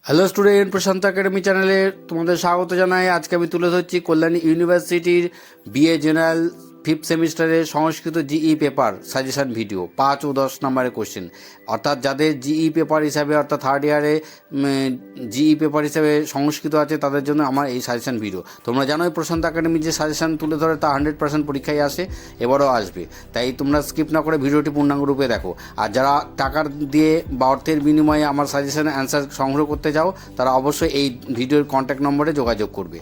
Hello student, প্রশান্ত academy চ্যানেলে তোমাদের স্বাগত জানাই। আজকে আমি তুলে ধরছি কল্যাণী ইউনিভার্সিটির বিএ জেনারেল 5th সেমিস্টারের সংস্কৃত জিই পেপার সাজেশন ভিডিও 5 ও 10 নম্বরের কোশ্চেন। অর্থাৎ যাদের জিই পেপার হিসাবে অর্থাৎ থার্ড ইয়ারে জিই পেপার হিসাবে সংস্কৃত আছে তাদের জন্য আমার এই সাজেশন ভিডিও। তোমরা জানোই প্রশান্ত একাডেমি যে সাজেশন তুলে ধরে তা 100% পরীক্ষায় আসে, এবারও আসবে। তাই তোমরা স্কিপ না করে ভিডিওটি পূর্ণাঙ্গ রূপে দেখো। আর যারা টাকার দিয়ে বা অর্থের বিনিময়ে আমার সাজেশন অ্যান্সার সংগ্রহ করতে চাও তারা অবশ্যই এই ভিডিওর কন্ট্যাক্ট নম্বরে যোগাযোগ করবে।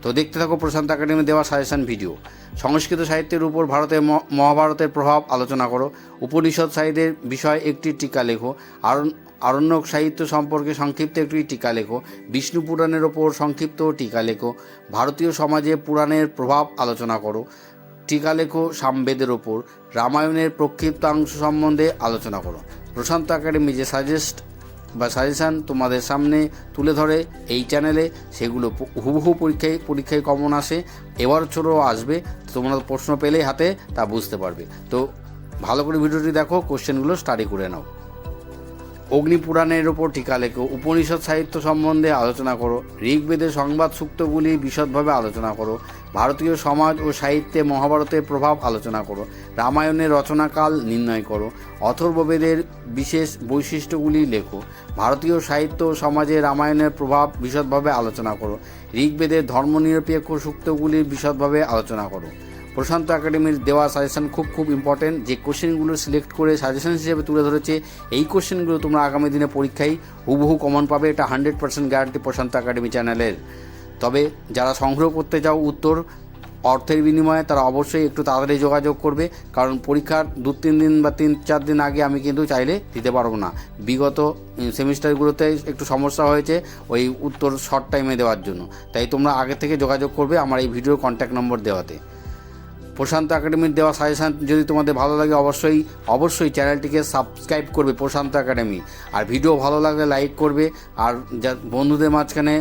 তো দেখতে থাকো প্রশান্ত একাডেমি দেওয়া সাজেশন ভিডিও। সংস্কৃত সাহিত্যের উপর ভারতের মহাভারতের প্রভাব আলোচনা করো। উপনিষদ সাহিত্যের বিষয় একটি টিকা লেখো। আরণ্যক সাহিত্য সম্পর্কে সংক্ষিপ্ত একটি টিকা লেখো। বিষ্ণু পুরাণের ওপর সংক্ষিপ্ত টিকা লেখো। ভারতীয় সমাজে পুরাণের প্রভাব আলোচনা করো। টিকা লেখো সামবেদের ওপর। রামায়ণের প্রক্ষিপ্তাংশ সম্বন্ধে আলোচনা করো। প্রশান্ত একাডেমি যে সাজেশান তোমাদের সামনে তুলে ধরে এই চ্যানেলে, সেগুলো হুবহু পরীক্ষায় কমন আসে, এবার ছোটো আসবে। তোমরা প্রশ্ন পেলেই হাতে তা বুঝতে পারবে। তো ভালো করে ভিডিওটি দেখো, কোশ্চেনগুলো স্টাডি করে নাও। অগ্নিপুরাণের ওপর টিকা লেখো। উপনিষদ সাহিত্য সম্বন্ধে আলোচনা করো। ঋগ্বেদের সংবাদ সূক্তগুলি বিশদভাবে আলোচনা করো। ভারতীয় সমাজ ও সাহিত্যে মহাভারতের প্রভাব আলোচনা করো। রামায়ণের রচনাকাল নির্ণয় করো। অথর্ববেদের বিশেষ বৈশিষ্ট্যগুলি লেখো। ভারতীয় সাহিত্য ও সমাজে রামায়ণের প্রভাব বিশদভাবে আলোচনা করো। ঋগ্বেদের ধর্মনিরপেক্ষ সূক্তগুলির বিশদভাবে আলোচনা করো। প্রশান্ত একাডেমির দেওয়া সাজেশন খুব ইম্পর্টেন্ট। যে কোশ্চেনগুলো সিলেক্ট করে সাজেশন হিসেবে তুলে ধরেছে, এই কোশ্চেনগুলো তোমরা আগামী দিনে পরীক্ষায় হুবহু কমন পাবে। এটা 100% গ্যারান্টি প্রশান্ত একাডেমি চ্যানেলের। তবে যারা সংগ্রহ করতে চাও উত্তর অর্থের বিনিময়ে, তারা অবশ্যই একটু তাড়াতাড়ি যোগাযোগ করবে, কারণ পরীক্ষার 2-3 দিন বা 3-4 দিন আগে আমি কিন্তু চাইলে দিতে পারবো না। বিগত সেমিস্টারগুলোতে একটু সমস্যা হয়েছে ওই উত্তর শর্ট টাইমে দেওয়ার জন্য। তাই তোমরা আগে থেকে যোগাযোগ করবে আমার এই ভিডিওর কন্ট্যাক্ট নম্বর দেওয়াতে। প্রশান্ত একাডেমির দেওয়া সাজেশান যদি তোমাদের ভালো লাগে অবশ্যই চ্যানেলটিকে সাবস্ক্রাইব করবে প্রশান্ত একাডেমি। আর ভিডিও ভালো লাগলে লাইক করবে। আর যা বন্ধুদের মাঝখানে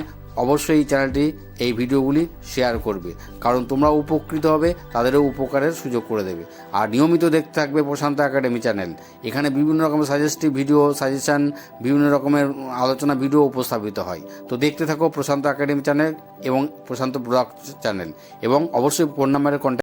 অবশ্যই চ্যানেলটি এই ভিডিওগুলি শেয়ার করবে, কারণ তোমরা উপকৃত হবে, তাদেরও উপকারের সুযোগ করে দেবে। আর নিয়মিত দেখতে থাকবে প্রশান্ত একাডেমি চ্যানেল। এখানে বিভিন্ন রকমের সাজেস্টিভ ভিডিও, সাজেশান, বিভিন্ন রকমের আলোচনা ভিডিও উপস্থাপিত হয়। তো দেখতে থাকো প্রশান্ত একাডেমি চ্যানেল এবং প্রশান্ত ব্লগ চ্যানেল, এবং অবশ্যই ফোন নাম্বারের কন্ট্যাক্ট